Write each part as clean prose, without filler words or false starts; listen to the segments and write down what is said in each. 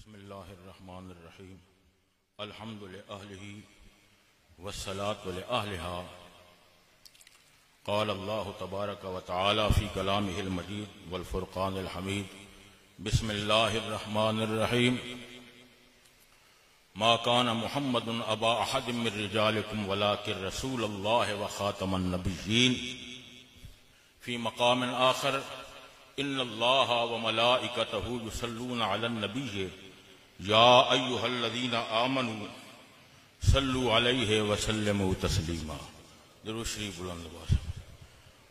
بسم اللہ الرحمن الرحیم الحمد لأہلہ والصلاة لأہلہا قال اللہ تبارک وتعالی فی کلامہ المجید والفرقان الحمید بسم اللہ الرحمن الرحیم ما کان محمد ابا احد من رجالکم ولکن رسول اللہ وخاتم النبیین فی مقام آخر ان اللہ وملائکتہ یصلون علی النبی یا ایھا الذین آمنوا صلوا علیہ وسلموا تسلیما۔ درود شریف بلند آواز۔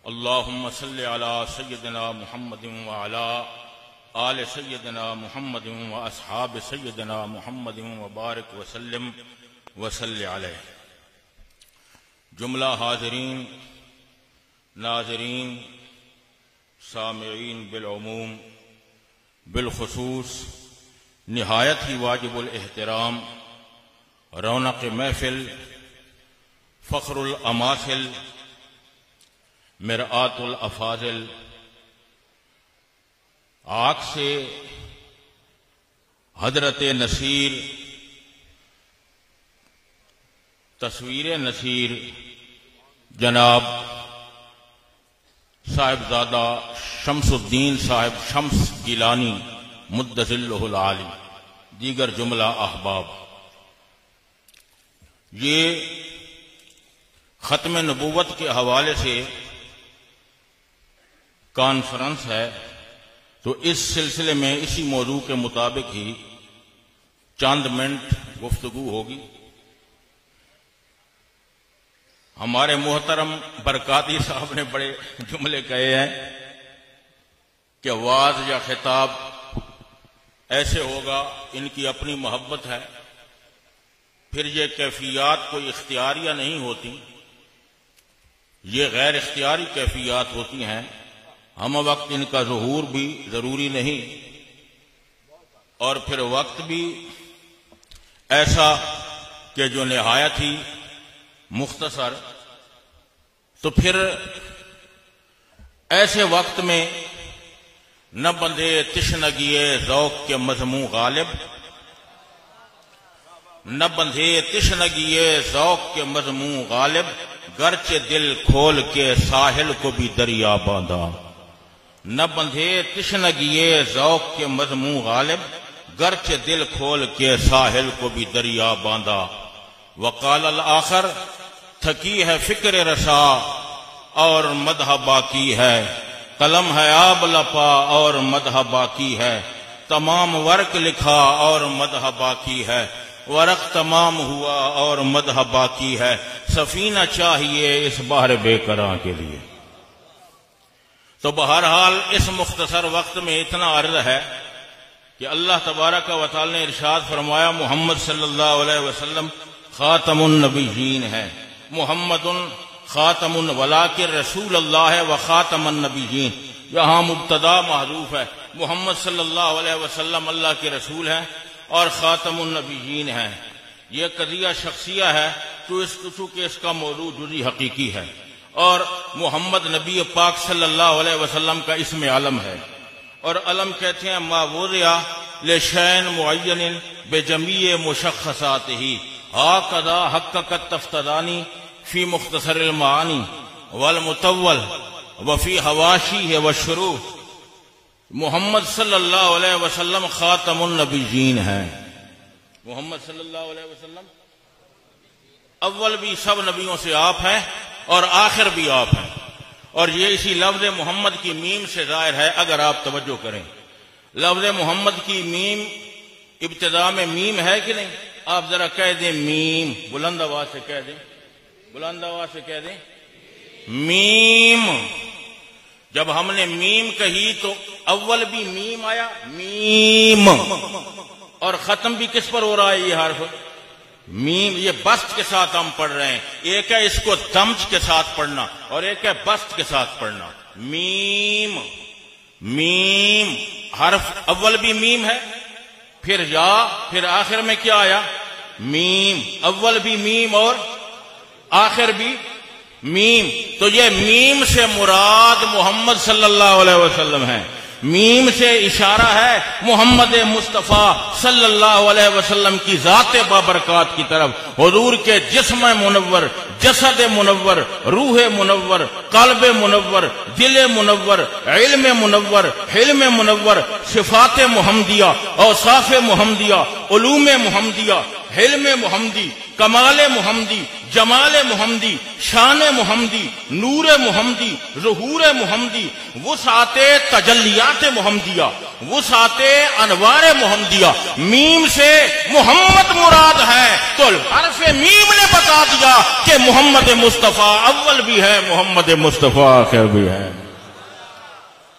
اللہم صل علی سیدنا محمد وعلی آل سیدنا محمد واصحاب سیدنا محمد وبارک وسلم وصلی علیہ۔ جملہ حاضرین، ناظرین، سامعین بالعموم، بالخصوص نہایت ہی واجب الاحترام، رونق محفل، فخر الاماثل، مرآت الافاضل، آنکھ سے حضرت نصیر، تصویر نصیر جناب صاحبزادہ شمس الدین صاحب شمس گیلانی مد ظلہ العالی، دیگر جملہ احباب، یہ ختم نبوت کے حوالے سے کانفرنس ہے، تو اس سلسلے میں اسی موضوع کے مطابق ہی چند منٹ گفتگو ہوگی۔ ہمارے محترم برکاتی صاحب نے بڑے جملے کہے ہیں کہ وعظ یا خطاب ایسے ہوگا، ان کی اپنی محبت ہے، پھر یہ کیفیات کوئی اختیاریہ نہیں ہوتی، یہ غیر اختیاری کیفیات ہوتی ہیں، ہم وقت ان کا ظہور بھی ضروری نہیں، اور پھر وقت بھی ایسا کہ جو نہایت ہی مختصر، تو پھر ایسے وقت میں نہ بندھے تشنگی ذوق کے مضموں غالب، نہ بندھے تشنگی ذوق کے مضموں غالب، گرچہ دل کھول کے ساحل کو بھی دریا باندھا، نہ بندھے تشنگی ذوق کے مضموں غالب، گرچہ دل کھول کے ساحل کو بھی دریا باندھا۔ وقال الآخر، تھکی ہے فکر رسا اور مدح باقی ہے، قلم ہے آب لپا اور مدح باقی ہے، تمام ورق لکھا اور مدح باقی ہے، ورق تمام ہوا اور مدح باقی ہے، سفینہ چاہیے اس بحر بے قراں کے لیے۔ تو بہرحال اس مختصر وقت میں اتنا عرض ہے کہ اللہ تبارک و تعالی نے ارشاد فرمایا محمد صلی اللہ علیہ وسلم خاتم النبیین ہے، محمد خاتم ولیکن رسول اللہ و خاتم النبیین، یہاں مبتدا محذوف ہے، محمد صلی اللہ علیہ وسلم اللہ کے رسول ہیں اور خاتم النبیین ہیں۔ یہ قضیہ شخصیہ ہے تو چونکہ اس کا موضوع جزئی حقیقی ہے، اور محمد نبی پاک صلی اللہ علیہ وسلم کا اسم علم ہے، اور علم کہتے ہیں ما وضع لشین معین بجمیع مشخصاتہ، ہاکذا حققت تفتدانی فی مختصر المعانی والمطول وفی حواشیہ والشروح۔ محمد صلی اللہ علیہ وسلم خاتم النبیین ہیں، محمد صلی اللہ علیہ وسلم اول بھی سب نبیوں سے آپ ہیں اور آخر بھی آپ ہیں، اور یہ اسی لفظ محمد کی میم سے ظاہر ہے۔ اگر آپ توجہ کریں، لفظ محمد کی میم ابتدا میں میم ہے کہ نہیں؟ آپ ذرا کہہ دیں میم، بلند آواز سے کہہ دیں، بلند آواز سے کہہ دیں میم۔ جب ہم نے میم کہی تو اول بھی میم آیا، میم، اور ختم بھی کس پر ہو رہا ہے یہ حرف؟ میم۔ یہ بست کے ساتھ ہم پڑھ رہے ہیں، ایک ہے اس کو دمج کے ساتھ پڑھنا اور ایک ہے بست کے ساتھ پڑھنا۔ میم، میم، حرف اول بھی میم ہے، پھر یا، پھر آخر میں کیا آیا؟ میم، اول بھی میم اور آخر بھی میم۔ تو یہ میم سے مراد محمد صلی اللہ علیہ وسلم ہیں، میم سے اشارہ ہے محمد مصطفیٰ صلی اللہ علیہ وسلم کی ذات بابرکات کی طرف، حضور کے جسم منور، جسد منور، روح منور، قلب منور، دل منور، علم منور، حلم منور، صفات محمدیہ، اوصاف محمدیہ، علوم محمدیہ، حلم محمدی، کمال محمدی، جمال محمدی، شان محمدی، نور محمدی، ظہور محمدی، وسعت تجلیات محمدیہ، وسعت انوار محمدیہ۔ میم سے محمد مراد ہے تو حرف میم نے بتا دیا کہ محمد مصطفیٰ اول بھی ہے، محمد مصطفیٰ آخر بھی ہے۔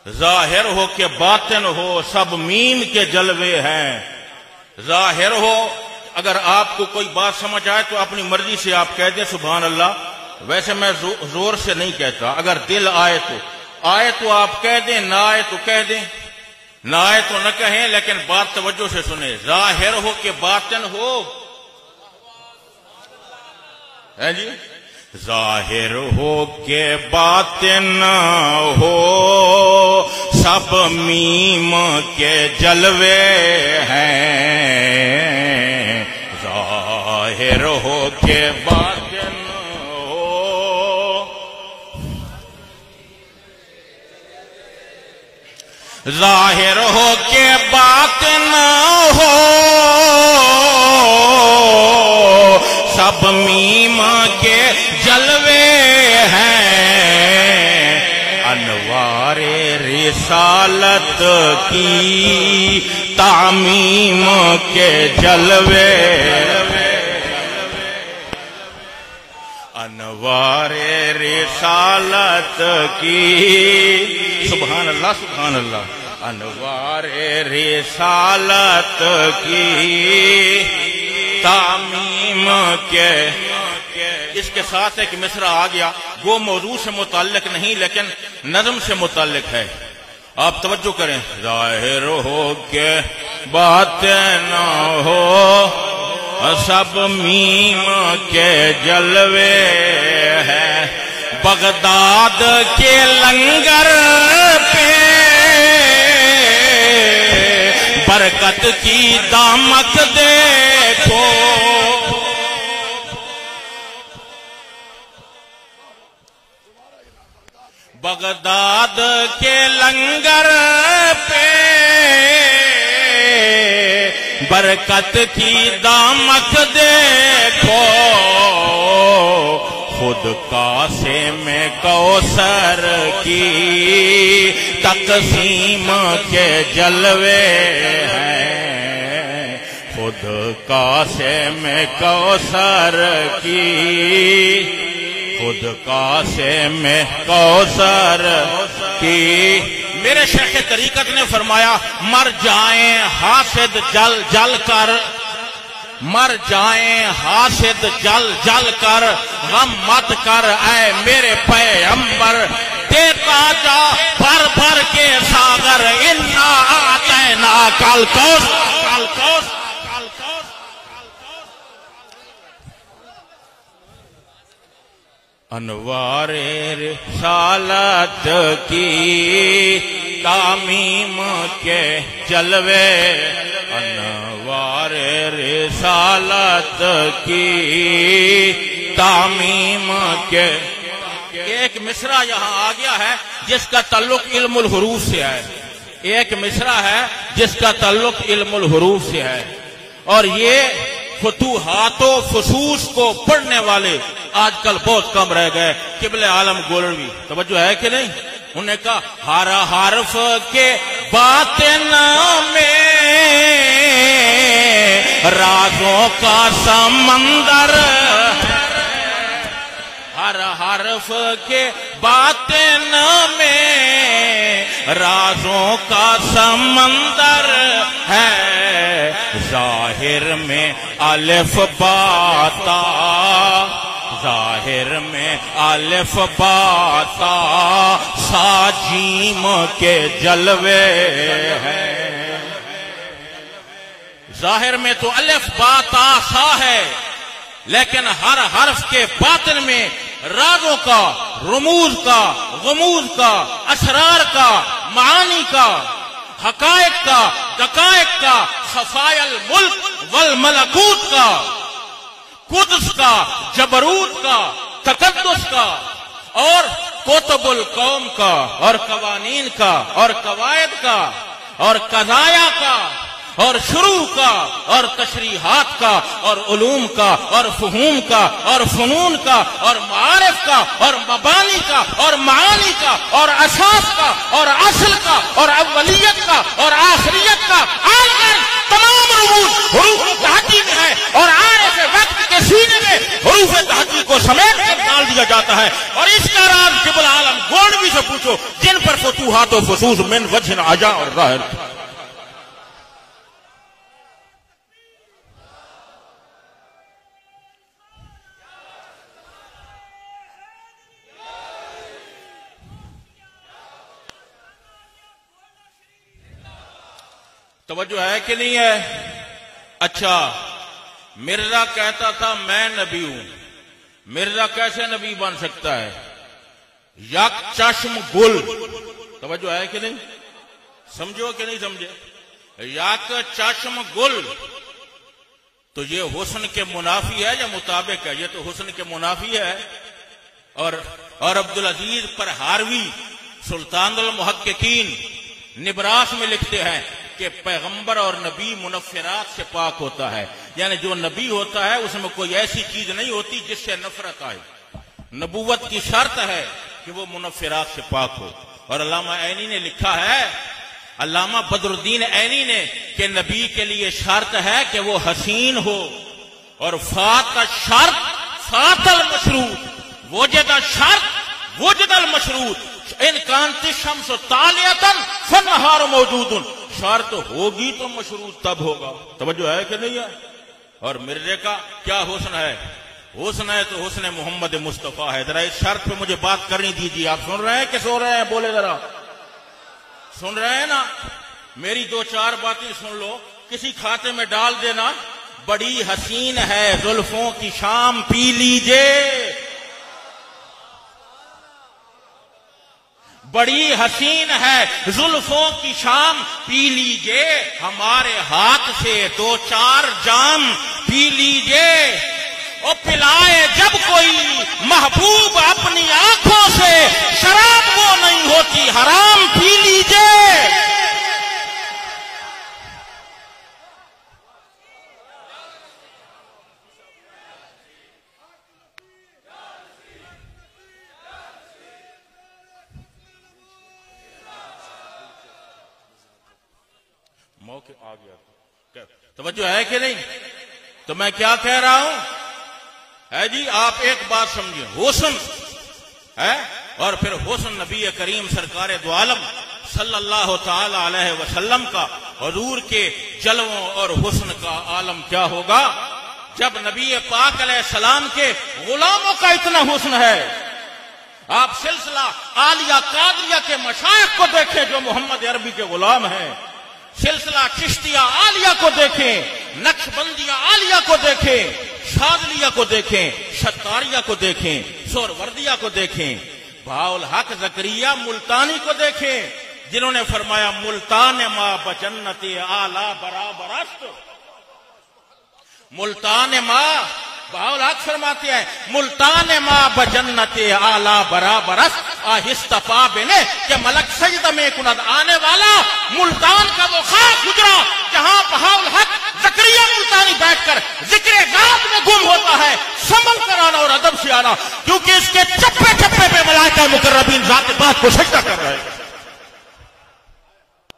ظاہر ہو کہ باطن ہو سب میم کے جلوے ہیں۔ ظاہر ہو، اگر آپ کو کوئی بات سمجھ آئے تو اپنی مرضی سے آپ کہہ دیں سبحان اللہ، ویسے میں زور سے نہیں کہتا، اگر دل آئے تو آپ کہہ دیں، نہ آئے تو کہہ دیں، نہ آئے تو نہ کہیں، لیکن بات توجہ سے سنیں۔ ظاہر ہو کہ باطن ہو، ہے جی، ظاہر ہو کہ باطن ہو سب میم کے جلوے ہیں، ظاہر ہو کہ باطن ہو، ظاہر ہو کہ باطن ہو سب میم کے جلوے ہیں، انوار رسالت کی تعمیم کے جلوے، انوار رسالت کی، سبحان اللہ سبحان اللہ، انوار رسالت کی تعمیم کے۔ اس کے ساتھ ایک مصرع آ گیا، وہ موضوع سے متعلق نہیں لیکن نظم سے متعلق ہے، آپ توجہ کریں۔ ظاہر ہو کہ باطن ہو سب میم کے جلوے ہیں، بغداد کے لنگر پہ برکت کی دامک دیکھو، بغداد کے لنگر پہ برکت کی دامک دیکھو، خود کاسے میں کوثر کی تقسیم کے جلوے ہیں، خود کاسے میں کوثر کی، خود کاسے میں کوثر کی۔ میرے شیخ طریقت نے فرمایا مر جائیں حاسد جل جل کر، مر جائیں حاسد جل جل کر، غم مت کر اے میرے پیغمبر، دیتا جا بھر بھر کے ساغر، انا اعطیناک الکوثر۔ انوار رسالت کی تعمیم کے جلوے، انوار رسالت کی تعمیم کے۔ ایک مصرع یہاں آ گیا ہے جس کا تعلق علم الحروف سے ہے، ایک مصرع ہے جس کا تعلق علم الحروف سے ہے، اور یہ فتوحات و فصوص کو پڑھنے والے آج کل بہت کم رہ گئے۔ قبلہ عالم گولڑوی توجہ ہے کہ نہیں، انہوں نے کہا ہر حرف کے باطن میں رازوں کا سمندر، ہر حرف کے باطن میں رازوں کا سمندر ہے، ظاہر میں الف با تا، ظاہر میں الف با تا سا جیم کے جلوے ہیں، ظاہر میں تو الف با تا سا ہے، لیکن ہر حرف کے باطن میں رازوں کا، رموز کا، غموز کا، اسرار کا معانی کا، حقائق کا، دقائق کا، خفایا الملک والملکوت کا، قدس کا، جبروت کا، تقدس کا، اور کتب القوم کا، اور قوانین کا، اور قواعد کا، اور قضایا کا، اور شروع کا، اور تشریحات کا، اور علوم کا، اور فہوم کا، اور فنون کا، اور معارف کا، اور مبانی کا، اور معانی کا، اور اساس کا، اور اصل کا، اور اولیت کا، اور آخریت کا، تمام رموز حروف تحقیق میں ہے، اور عارف وقت کے سینے میں حروف تحقیق کو سمیٹ کر ڈال دیا جاتا ہے، اور اس کا راز جب العالم گولڈوی سے پوچھو جن پر فتوحات و فصوص من وجہ عجا اور ظاہر. توجہ ہے کہ نہیں ہے؟ اچھا، مرزا کہتا تھا میں نبی ہوں. مرزا کیسے نبی بن سکتا ہے؟ یک چشم گل. توجہ ہے کہ نہیں؟ سمجھو کہ نہیں سمجھے؟ یک چشم گل تو یہ حسن کے منافی ہے یا مطابق ہے؟ یہ تو حسن کے منافی ہے. اور عبدالعزیز پرہاروی سلطان المحققین نبراس میں لکھتے ہیں کہ پیغمبر اور نبی منفرات سے پاک ہوتا ہے، یعنی جو نبی ہوتا ہے اس میں کوئی ایسی چیز نہیں ہوتی جس سے نفرت آئے. نبوت کی شرط ہے کہ وہ منفرات سے پاک ہو. اور علامہ عینی نے لکھا ہے، علامہ بدر الدین عینی نے، کہ نبی کے لیے شرط ہے کہ وہ حسین ہو. اور فات الشرط فات المشروط، وجد الشرط وجد المشروط، ان کانت الشمس طالعۃ فالنہار موجود. شرط ہوگی تو مشروط تب ہوگا. توجہ ہے کہ نہیں ہے؟ اور مرزے کا کیا حسن ہے؟ حسن ہے تو حسن محمد مصطفیٰ ہے. ذرا اس شرط پہ مجھے بات کرنی دیجیے. آپ سن رہے ہیں کہ سو رہے ہیں؟ بولے ذرا. سن رہے ہیں نا؟ میری دو چار باتیں سن لو، کسی کھاتے میں ڈال دینا. بڑی حسین ہے زلفوں کی شام پی لیجئے، بڑی حسین ہے زلفوں کی شام پی لیجئے، ہمارے ہاتھ سے دو چار جام پی لیجئے. اور پلائے جب کوئی محبوب اپنی آنکھوں سے، شراب وہ نہیں ہوتی حرام پی لیجئے. موقع آ گیا. توجہ ہے کہ نہیں؟ تو میں کیا کہہ رہا ہوں ہے جی؟ آپ ایک بات سمجھیں، حسن ہے، اور پھر حسن نبی کریم سرکار دو عالم صلی اللہ تعالی علیہ وسلم کا، حضور کے جلووں اور حسن کا عالم کیا ہوگا جب نبی پاک علیہ السلام کے غلاموں کا اتنا حسن ہے. آپ سلسلہ عالیہ قادریہ کے مشائخ کو دیکھیں جو محمد عربی کے غلام ہیں، سلسلہ چشتیہ عالیہ کو دیکھیں، نقشبندیہ عالیہ کو دیکھیں، شاذلیہ کو دیکھیں، شتاریہ کو دیکھیں، سہروردیہ کو دیکھیں، بہاء الحق زکریا ملتانی کو دیکھیں جنہوں نے فرمایا ملتان ما بجنت اعلی برابر است. ملتان ما، بہاء الحق فرماتے ہیں ملتان ما بجنت اعلی برابر است. آہستہ پا بنے کہ ملک سجدہ میں کند آنے والا ملتان کا وہ خاک گزرا جہاں بہاء الحق زکریا ملتانی بیٹھ کر ذکر ذات میں گم ہوتا ہے. سنبھل کر آنا اور ادب سے آنا، کیونکہ اس کے چپے چپے پہ ملائکہ مقربین ذات پاک کو سجدہ کر رہے ہیں.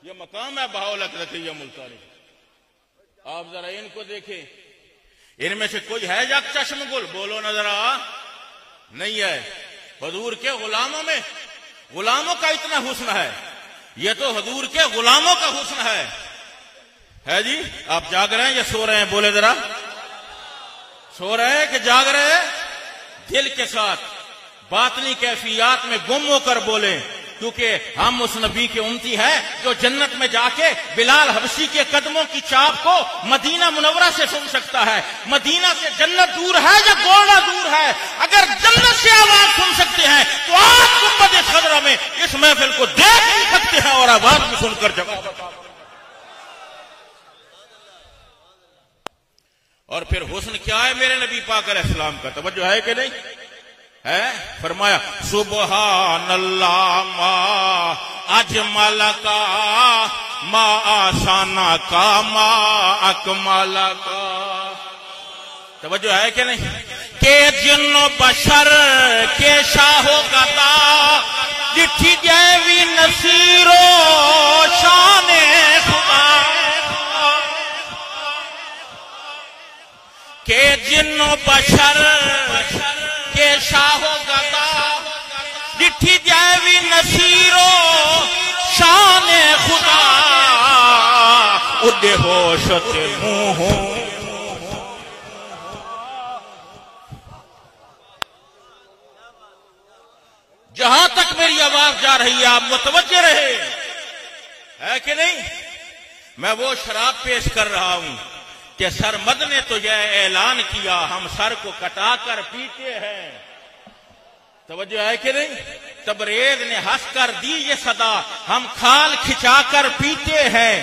یہ مقام ہے بہاء الحق زکریا ملتانی. آپ ذرا ان کو دیکھیں، ان میں سے کوئی ہے یک چشم گل؟ بولو نظر آ. نہیں ہے. حضور کے غلاموں میں، غلاموں کا اتنا حسن ہے. یہ تو حضور کے غلاموں کا حسن ہے جی. آپ جاگ رہے ہیں یا سو رہے ہیں؟ بولے ذرا. سو رہے ہیں کہ جاگ رہے ہیں؟ دل کے ساتھ باطنی کیفیات میں گم ہو کر بولیں. کیونکہ ہم اس نبی کے امتی ہیں جو جنت میں جا کے بلال حبشی کے قدموں کی چاپ کو مدینہ منورہ سے سن سکتا ہے. مدینہ سے جنت دور ہے یا گوڑا دور ہے؟ اگر جنت سے آواز سن سکتے ہیں تو آج گنبد خضرا میں اس محفل کو دیکھ بھی سکتے ہیں اور آواز بھی سن کر جواب بتا. اور پھر حسن کیا ہے میرے نبی پاک علیہ السلام کا؟ توجہ ہے کہ نہیں ہے؟ فرمایا سبحان اللہ ما اجمل کا ما آسانا کا ما اکمل کا. توجہ ہے کہ نہیں؟ کہ جن و بشر کے شاہ و گدا ڈٹھی جیوی نصیر و شان خدا. کہ جن و بشر کے شاہ و گدا ڈٹھی جیوی نصیر و شان خدا. اڈے ہوش تے منہ جہاں تک میری آواز جا رہی ہے آپ متوجہ رہے ہے کہ نہیں؟ میں وہ شراب پیش کر رہا ہوں کہ سرمد نے تو یہ اعلان کیا ہم سر کو کٹا کر پیتے ہیں. توجہ ہے کہ نہیں؟ تبریز نے ہنس کر دی یہ صدا ہم کھال کھچا کر پیتے ہیں.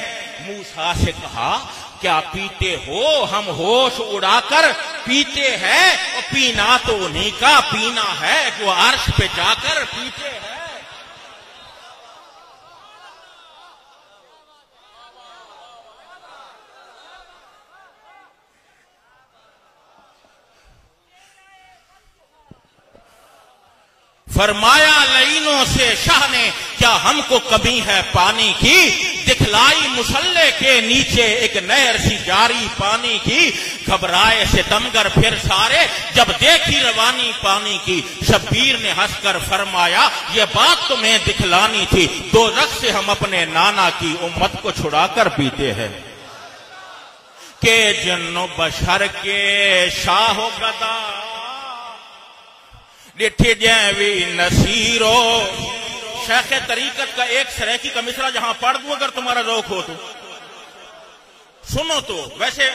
موسیٰ سے کہا کیا پیتے ہو؟ ہم ہوش اڑا کر پیتے ہیں. اور پینا تو انہیں کا پینا ہے جو عرش پہ جا کر پیتے ہیں. فرمایا لعینوں سے شاہ نے کیا ہم کو کمی ہے پانی کی؟ دکھلائی مسلح کے نیچے ایک نہر سی جاری پانی کی. گھبرائے ستمگر پھر سارے جب دیکھی روانی پانی کی. شبیر نے ہنس کر فرمایا یہ بات تمہیں دکھلانی تھی دوزخ سے ہم اپنے نانا کی امت کو چھڑا کر پیتے ہیں. کہ جن و بشر کے شاہ و گدا ڈٹھی جیوی نصیرو. شیخ طریقت کا ایک سریکی کا مصرع جہاں پڑھ دوں اگر تمہارا ذوق ہو تو سنو. تو ویسے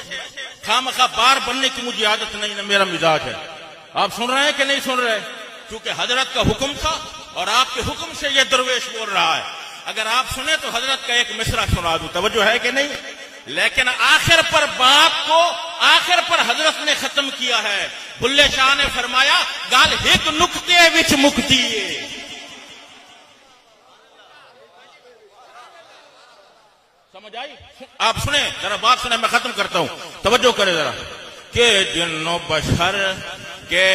خامخواہ بار بننے کی مجھے عادت نہیں ہے، میرا مزاج ہے. آپ سن رہے ہیں کہ نہیں سن رہے؟ کیونکہ حضرت کا حکم تھا اور آپ کے حکم سے یہ درویش بول رہا ہے. اگر آپ سنیں تو حضرت کا ایک مصرع سنا دوں. توجہ ہے کہ نہیں؟ لیکن آخر پر بات کو آخر پر حضرت نے ختم کیا ہے. بلے شاہ نے فرمایا گال ایک نکتے وچ مکتی ہے. سمجھ آئی؟ آپ سنیں ذرا بات سنیں، میں ختم کرتا ہوں، توجہ کرے ذرا. کہ جن و بشر کے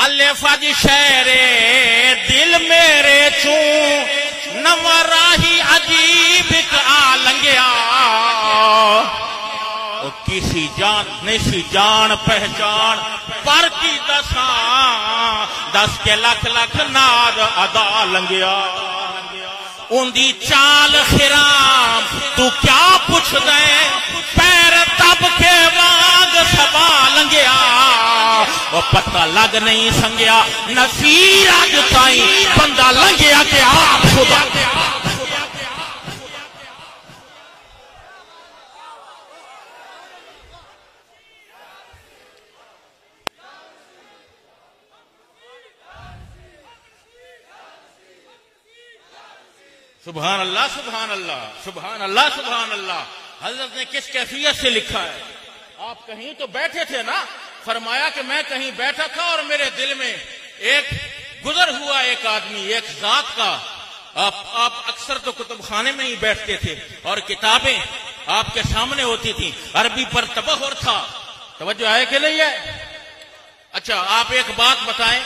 الفاظ شعر دل میرے چوں نوراہی عجیب کا لنگیا. کسی جان نسی جان پہچان پر کی دساں دس کے لکھ لکھ ناد ادا لنگیا. اندی چال خرام تو کیا پوچھ دے پیر تب کے واگ سبا لنگیا. وہ پتہ لگ نہیں سنگیا نصیر اج تائیں بندہ لنگیا کہ آپ خدا. سبحان اللہ سبحان اللہ سبحان اللہ سبحان اللہ. حضرت نے کس کیفیت سے لکھا ہے؟ آپ کہیں تو بیٹھے تھے نا. فرمایا کہ میں کہیں بیٹھا تھا اور میرے دل میں ایک گزر ہوا ایک آدمی ایک ذات کا. آپ اکثر تو کتب خانے میں ہی بیٹھتے تھے اور کتابیں آپ کے سامنے ہوتی تھیں. عربی پر تبحر تھا. توجہ ہے کہ نہیں ہے؟ اچھا آپ ایک بات بتائیں،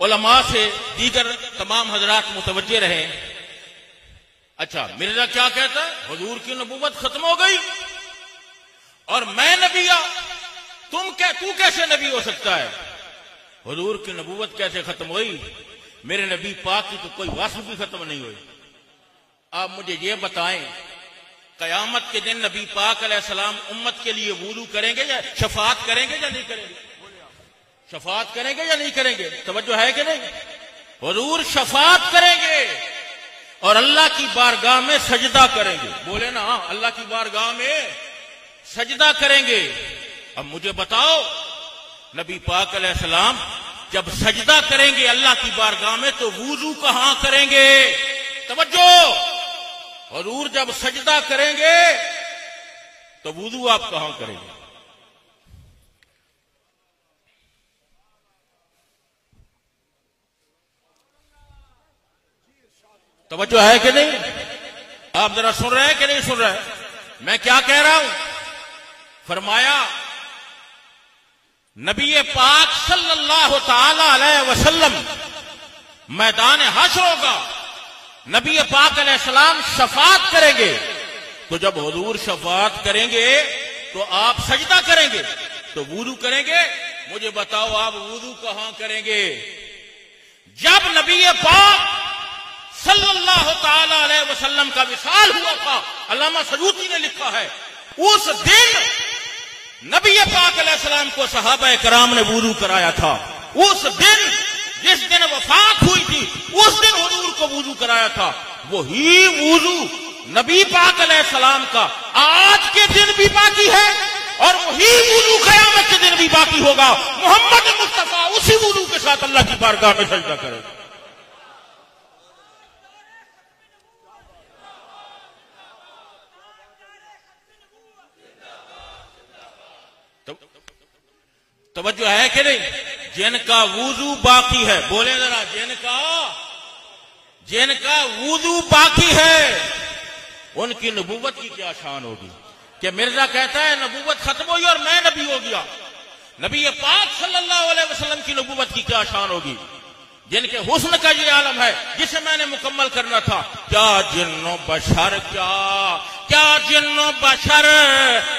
علماء سے دیگر تمام حضرات متوجہ رہے. اچھا مرزا کیا کہتا ہے؟ حضور کی نبوت ختم ہو گئی اور میں نبی تو کیسے نبی ہو سکتا ہے؟ حضور کی نبوت کیسے ختم ہوئی؟ میرے نبی پاک کی تو کوئی وصف بھی ختم نہیں ہوئی. آپ مجھے یہ بتائیں قیامت کے دن نبی پاک علیہ السلام امت کے لیے وضو کریں گے یا شفاعت کریں گے یا نہیں کریں گے؟ شفاعت کریں گے یا نہیں کریں گے؟ توجہ ہے کہ نہیں؟ حضور شفاعت کریں گے اور اللہ کی بارگاہ میں سجدہ کریں گے. بولے نا اللہ کی بارگاہ میں سجدہ کریں گے. اب مجھے بتاؤ نبی پاک علیہ السلام جب سجدہ کریں گے اللہ کی بارگاہ میں تو وضو کہاں کریں گے؟ توجہ، حضور جب سجدہ کریں گے تو وضو آپ کہاں کریں گے؟ توجہ ہے کہ نہیں؟ آپ ذرا سن رہے ہیں کہ نہیں سن رہے؟ میں کیا کہہ رہا ہوں؟ فرمایا نبی پاک صلی اللہ تعالی علیہ وسلم میدان حشر ہوگا، نبی پاک علیہ السلام شفاعت کریں گے. تو جب حضور شفاعت کریں گے تو آپ سجدہ کریں گے تو وضو کریں گے. مجھے بتاؤ آپ وضو کہاں کریں گے؟ جب نبی پاک صلی اللہ تعالی علیہ وسلم کا وصال ہوا تھا، علامہ سیوطی نے لکھا ہے اس دن نبی پاک علیہ السلام کو صحابہ کرام نے وضو کرایا تھا. اس دن جس دن وفات ہوئی تھی اس دن حضور کو وضو کرایا تھا. وہی وضو نبی پاک علیہ السلام کا آج کے دن بھی باقی ہے اور وہی وضو قیامت کے دن بھی باقی ہوگا. محمد مصطفیٰ اسی وضو کے ساتھ اللہ کی بارگاہ میں سجدہ کرے گا. توجہ ہے کہ نہیں؟ جن کا وضو باقی ہے، بولے ذرا، جن کا وضو باقی ہے ان کی نبوت کی کیا شان ہوگی؟ کہ مرزا کہتا ہے نبوت ختم ہوئی اور میں نبی ہو گیا. نبی پاک صلی اللہ علیہ وسلم کی نبوت کی کیا شان ہوگی؟ جن کے حسن کا یہ عالم ہے جسے میں نے مکمل کرنا تھا. کیا جن و بشر، کیا جن و بشر،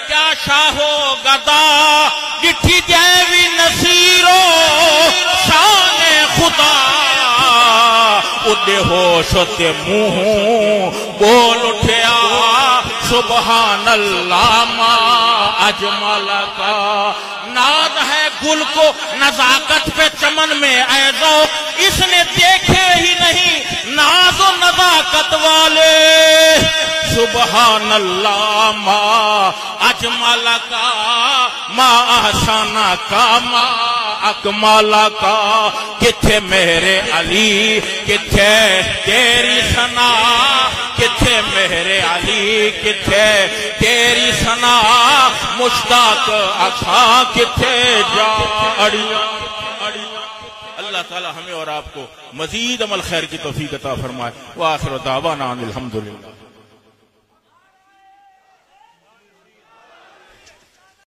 کیا شاہ و گدا، ڈٹھی دیوی نصیرو شان خدا. اڈے ہوش تے منہ بول اٹھیا سبحان اللہ ما اجمل کا. ناز ہے گل کو نزاکت پہ چمن میں اے ذوق، اس نے دیکھے ہی نہیں ناز و نزاکت والے. سبحان اللہ ما اجمل کا ما احسن کا ما اکمل کا. کتھے میرے علی کتھے تیری ثنا، کتھے میرے علی کتھے تیری ثنا. مشتاق اکھاں کتھے جا اڑیا. اللہ تعالی ہمیں اور آپ کو مزید عمل خیر کی توفیق عطا فرمائے. وآخر دعوانا الحمدللہ.